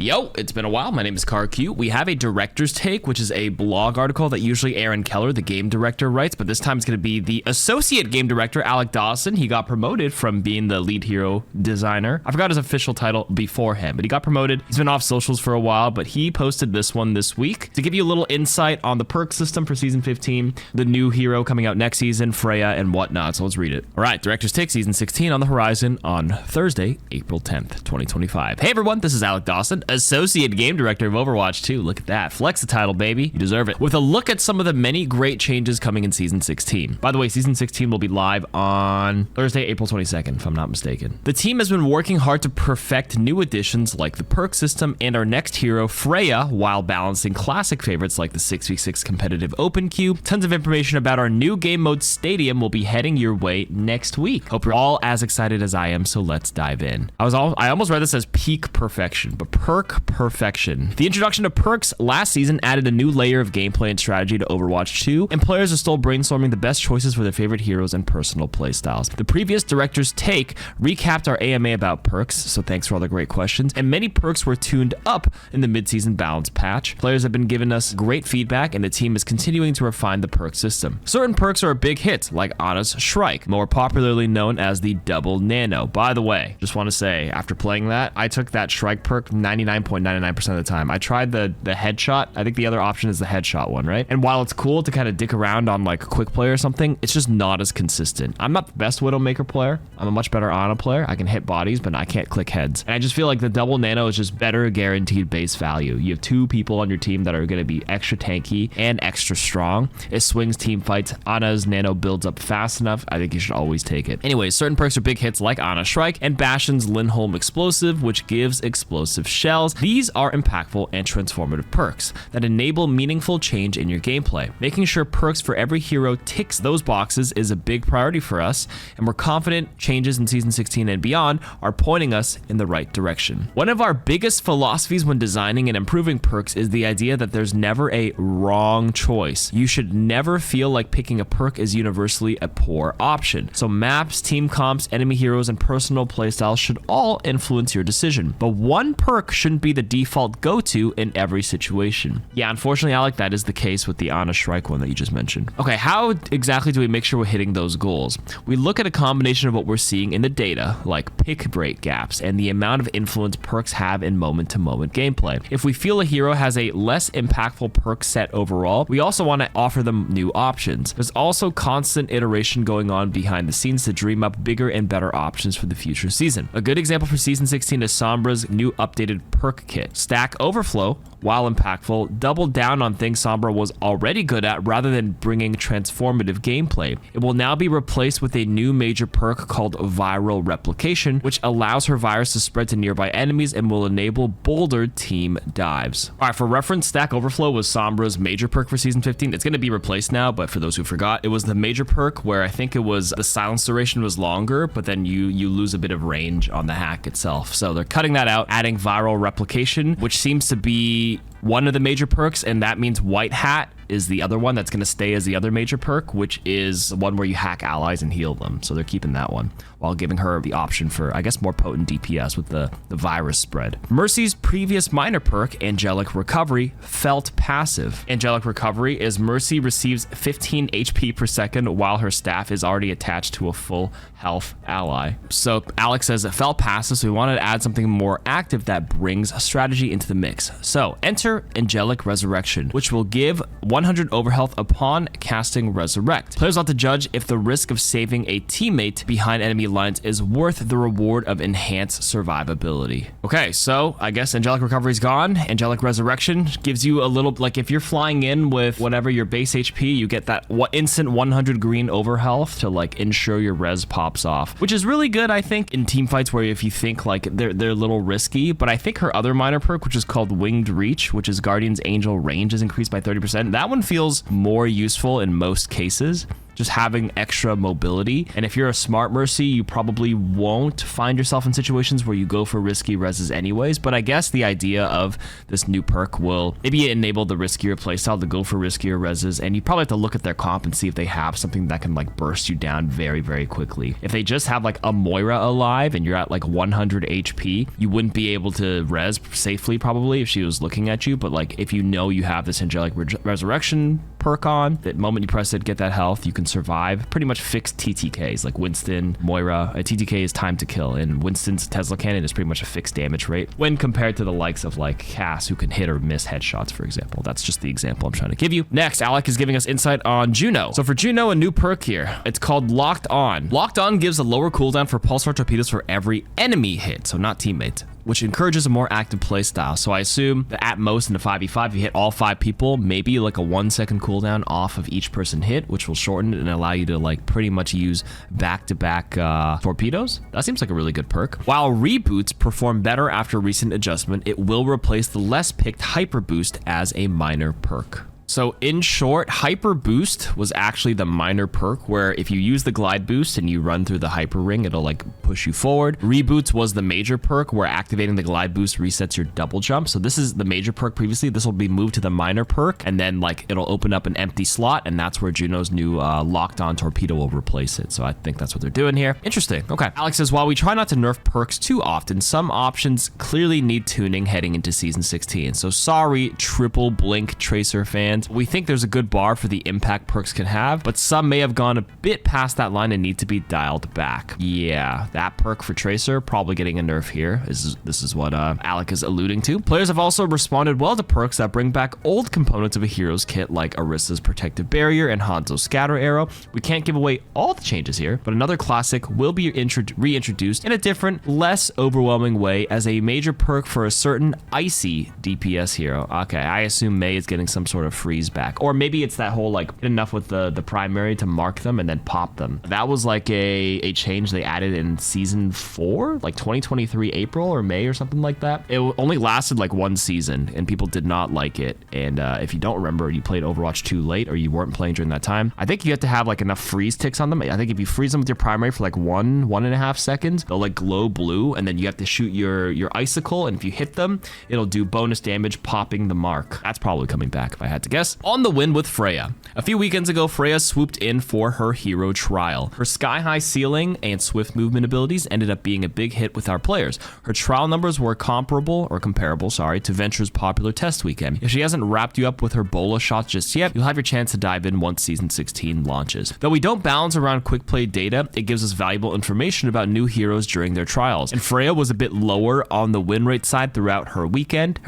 Yo, it's been a while. My name is KarQ. We have a director's take, which is a blog article that usually Aaron Keller, the game director, writes, but this time it's going to be the associate game director, Alec Dawson. He got promoted from being the lead hero designer. I forgot his official title beforehand, but he got promoted. He's been off socials for a while, but he posted this one this week to give you a little insight on the perk system for Season 15, the new hero coming out next season, Freya, and whatnot. So let's read it. All right, director's take Season 16 on the horizon on Thursday, April 10th, 2025. Hey everyone, this is Alec Dawson, associate game director of Overwatch 2. Look at that. Flex the title, baby. You deserve it. With a look at some of the many great changes coming in Season 16. By the way, Season 16 will be live on Thursday, April 22nd, if I'm not mistaken. The team has been working hard to perfect new additions like the perk system and our next hero, Freya, while balancing classic favorites like the 6v6 competitive open queue. Tons of information about our new game mode Stadium will be heading your way next week. Hope you're all as excited as I am, so let's dive in. I almost read this as peak perfection, but perk perfection. The introduction of perks last season added a new layer of gameplay and strategy to Overwatch 2, and players are still brainstorming the best choices for their favorite heroes and personal playstyles. The previous director's take recapped our AMA about perks, so thanks for all the great questions, and many perks were tuned up in the mid-season balance patch. Players have been giving us great feedback, and the team is continuing to refine the perk system. Certain perks are a big hit, like Ana's Shrike, more popularly known as the Double Nano. By the way, just want to say, after playing that, I took that Shrike perk 99.99% of the time. I tried the headshot. I think the other option is the headshot one, right? And while it's cool to kind of dick around on like quick play or something, it's just not as consistent. I'm not the best Widowmaker player. I'm a much better Ana player. I can hit bodies, but I can't click heads. And I just feel like the Double Nano is just better guaranteed base value. You have two people on your team that are going to be extra tanky and extra strong. It swings team fights. Ana's Nano builds up fast enough. I think you should always take it. Anyways, certain perks are big hits like Ana Shrike and Bastion's Lindholm Explosive, which gives explosive shells. These are impactful and transformative perks that enable meaningful change in your gameplay. Making sure perks for every hero ticks those boxes is a big priority for us, and we're confident changes in Season 16 and beyond are pointing us in the right direction. One of our biggest philosophies when designing and improving perks is the idea that there's never a wrong choice. You should never feel like picking a perk is universally a poor option. So maps, team comps, enemy heroes, and personal playstyles should all influence your decision. But one perk shouldn't be the default go-to in every situation. Yeah, unfortunately, Alec, that is the case with the Ana Shrike one that you just mentioned. Okay, how exactly do we make sure we're hitting those goals? We look at a combination of what we're seeing in the data, like pick rate gaps, and the amount of influence perks have in moment-to-moment gameplay. If we feel a hero has a less impactful perk set overall, we also want to offer them new options. There's also constant iteration going on behind the scenes to dream up bigger and better options for the future season. A good example for Season 16 is Sombra's new updated perk kit. Stack Overflow, while impactful, doubled down on things Sombra was already good at rather than bringing transformative gameplay. It will now be replaced with a new major perk called Viral Replication, which allows her virus to spread to nearby enemies and will enable bolder team dives. All right, for reference, Stack Overflow was Sombra's major perk for Season 15. It's going to be replaced now, but for those who forgot, it was the major perk where I think it was the silence duration was longer, but then you lose a bit of range on the hack itself. So they're cutting that out, adding Viral Replication, which seems to be one of the major perks, and that means White Hat is the other one that's going to stay as the other major perk, which is the one where you hack allies and heal them. So they're keeping that one while giving her the option for, I guess, more potent DPS with the virus spread. Mercy's previous minor perk, Angelic Recovery, felt passive. Angelic Recovery is Mercy receives 15 HP per second while her staff is already attached to a full health ally. So Alex says it felt passive, so we wanted to add something more active that brings a strategy into the mix. So enter Angelic Resurrection, which will give 100 overhealth upon casting Resurrect. Players ought to judge if the risk of saving a teammate behind enemy lines is worth the reward of enhanced survivability. Okay, so I guess Angelic Recovery's gone. Angelic Resurrection gives you a little, like if you're flying in with whatever your base HP, you get that instant 100 green overhealth to like ensure your res pops off, which is really good, I think, in team fights where if you think like they're a little risky. But I think her other minor perk, which is called Winged Reach, which is Guardian's Angel range is increased by 30%. That one feels more useful in most cases, just having extra mobility. And if you're a smart Mercy, you probably won't find yourself in situations where you go for risky reses anyways. But I guess the idea of this new perk will maybe enable the riskier playstyle to go for riskier reses, and you probably have to look at their comp and see if they have something that can like burst you down very, very quickly. If they just have like a Moira alive and you're at like 100 HP, you wouldn't be able to res safely probably if she was looking at you. But like if you know you have this angelic resurrection perk on, the moment you press it, get that health, you can survive pretty much fixed TTKs like Winston, Moira. A TTK is time to kill, and Winston's Tesla cannon is pretty much a fixed damage rate when compared to the likes of like Cass, who can hit or miss headshots, for example. That's just the example I'm trying to give you. Next, Alec is giving us insight on Juno. So for Juno, a new perk here. It's called Locked On. Locked On gives a lower cooldown for pulsar torpedoes for every enemy hit, so not teammates, which encourages a more active play style. So I assume that at most in the 5v5, you hit all 5 people, maybe like a 1-second cooldown off of each person hit, which will shorten it and allow you to like pretty much use back-to-back torpedoes. That seems like a really good perk. While reboots perform better after recent adjustment, it will replace the less picked Hyper Boost as a minor perk. So in short, Hyper Boost was actually the minor perk where if you use the glide boost and you run through the hyper ring, it'll like push you forward. Reboots was the major perk where activating the glide boost resets your double jump. So this is the major perk previously. This will be moved to the minor perk, and then like it'll open up an empty slot, and that's where Juno's new locked on torpedo will replace it. So I think that's what they're doing here. Interesting. Okay. Alex says, while we try not to nerf perks too often, some options clearly need tuning heading into season 16. So sorry, triple blink tracer fans. We think there's a good bar for the impact perks can have, but some may have gone a bit past that line and need to be dialed back. Yeah, that perk for Tracer probably getting a nerf here. This is what Alec is alluding to. Players have also responded well to perks that bring back old components of a hero's kit like Orisa's Protective Barrier and Hanzo's Scatter Arrow. We can't give away all the changes here, but another classic will be reintroduced in a different, less overwhelming way as a major perk for a certain icy DPS hero. Okay, I assume Mei is getting some sort of freeze back, or maybe it's that whole like enough with the primary to mark them and then pop them. That was like a change they added in season 4, like 2023 April or May or something like that. It only lasted like 1 season and people did not like it. And if you don't remember, you played Overwatch too late or you weren't playing during that time, I think you have to have like enough freeze ticks on them. I think if you freeze them with your primary for like 1.5 seconds, they'll like glow blue, and then you have to shoot your icicle, and if you hit them, it'll do bonus damage popping the mark. That's probably coming back if I had to guess. On the win with Freya. A few weekends ago, Freya swooped in for her hero trial. Her sky-high ceiling and swift movement abilities ended up being a big hit with our players. Her trial numbers were comparable to Venture's popular test weekend. If she hasn't wrapped you up with her bola shots just yet, you'll have your chance to dive in once season 16 launches. Though we don't balance around quick play data, it gives us valuable information about new heroes during their trials. And Freya was a bit lower on the win rate side throughout her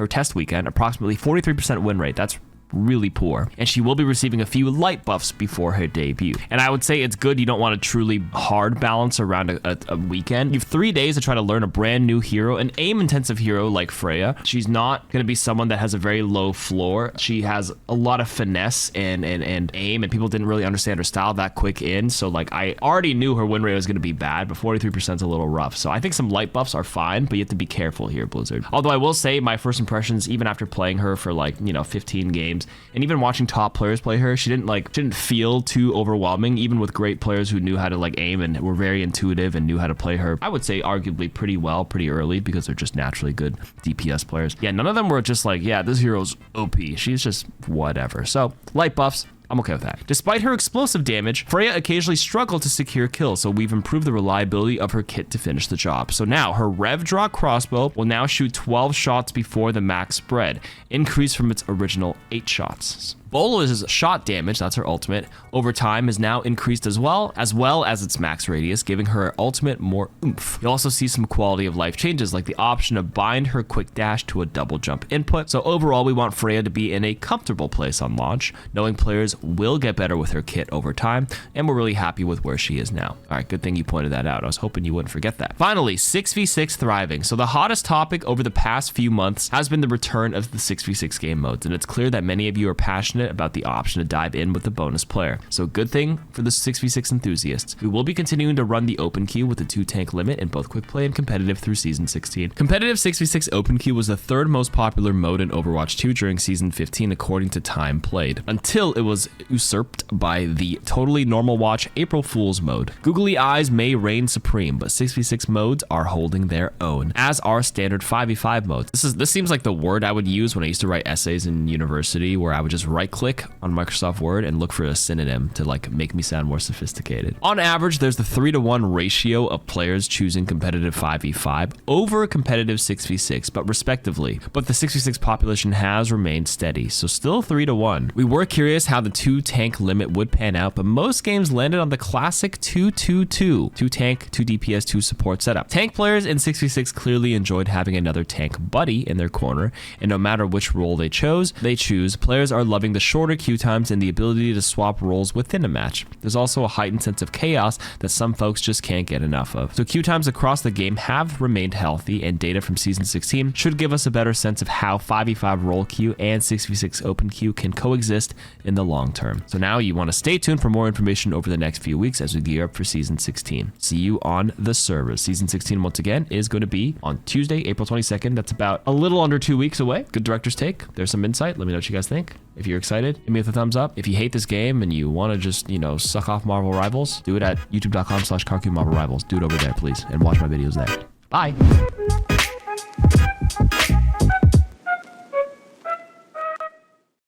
test weekend, approximately 43% win rate. That's really poor, and she will be receiving a few light buffs before her debut. And I would say it's good you don't want to truly hard balance around a weekend. You have 3 days to try to learn a brand new hero, an aim intensive hero like Freya. She's not going to be someone that has a very low floor. She has a lot of finesse and aim, and people didn't really understand her style that quick in. So like I already knew her win rate was going to be bad, but 43% is a little rough. So I think some light buffs are fine, but you have to be careful here, Blizzard. Although I will say my first impressions, even after playing her for like 15 games, and even watching top players play her, she didn't feel too overwhelming, even with great players who knew how to like aim and were very intuitive and knew how to play her, I would say arguably pretty well, pretty early, because they're just naturally good DPS players. Yeah, none of them were just like, yeah, this hero's OP. She's just whatever. So light buffs, I'm okay with that. Despite her explosive damage, Freya occasionally struggled to secure kills, so we've improved the reliability of her kit to finish the job. So now her Rev Draw crossbow will now shoot 12 shots before the max spread, increased from its original 8 shots. Bola's shot damage, that's her ultimate, over time is now increased as well as its max radius, giving her ultimate more oomph. You'll also see some quality of life changes, like the option to bind her quick dash to a double jump input. So overall, we want Freya to be in a comfortable place on launch, knowing players will get better with her kit over time, and we're really happy with where she is now. All right, good thing you pointed that out. I was hoping you wouldn't forget that. Finally, 6v6 thriving. So the hottest topic over the past few months has been the return of the 6v6 game modes, and it's clear that many of you are passionate passionate about the option to dive in with the bonus player. So good thing for the 6v6 enthusiasts. We will be continuing to run the open queue with the 2-tank limit in both quick play and competitive through Season 16. Competitive 6v6 open queue was the third most popular mode in Overwatch 2 during Season 15 according to time played, until it was usurped by the totally normal watch April Fool's mode. Googly eyes may reign supreme, but 6v6 modes are holding their own, as are standard 5v5 modes. This seems like the word I would use when I used to write essays in university, where I would just right click on Microsoft Word and look for a synonym to like make me sound more sophisticated. On average, there's the 3-to-1 ratio of players choosing competitive 5v5 over competitive 6v6, but respectively. But the 6v6 population has remained steady, so still 3-to-1. We were curious how the 2-tank limit would pan out, but most games landed on the classic 2-2-2, 2-tank, 2 DPS, 2 support setup. Tank players in 6v6 clearly enjoyed having another tank buddy in their corner, and no matter which role they choose, players are loving the shorter queue times and the ability to swap roles within a match. There's also a heightened sense of chaos that some folks just can't get enough of. So queue times across the game have remained healthy, and data from Season 16 should give us a better sense of how 5v5 role queue and 6v6 open queue can coexist in the long term. So now you want to stay tuned for more information over the next few weeks as we gear up for Season 16. See you on the servers. Season 16, once again, is going to be on Tuesday, April 22nd. That's about a little under 2 weeks away. Good director's take. There's some insight. Let me know what you guys think. If you're excited, hit me with a thumbs up. If you hate this game and you want to just, suck off Marvel Rivals, do it at youtube.com/KarQ Marvel Rivals. Do it over there, please, and watch my videos there. Bye.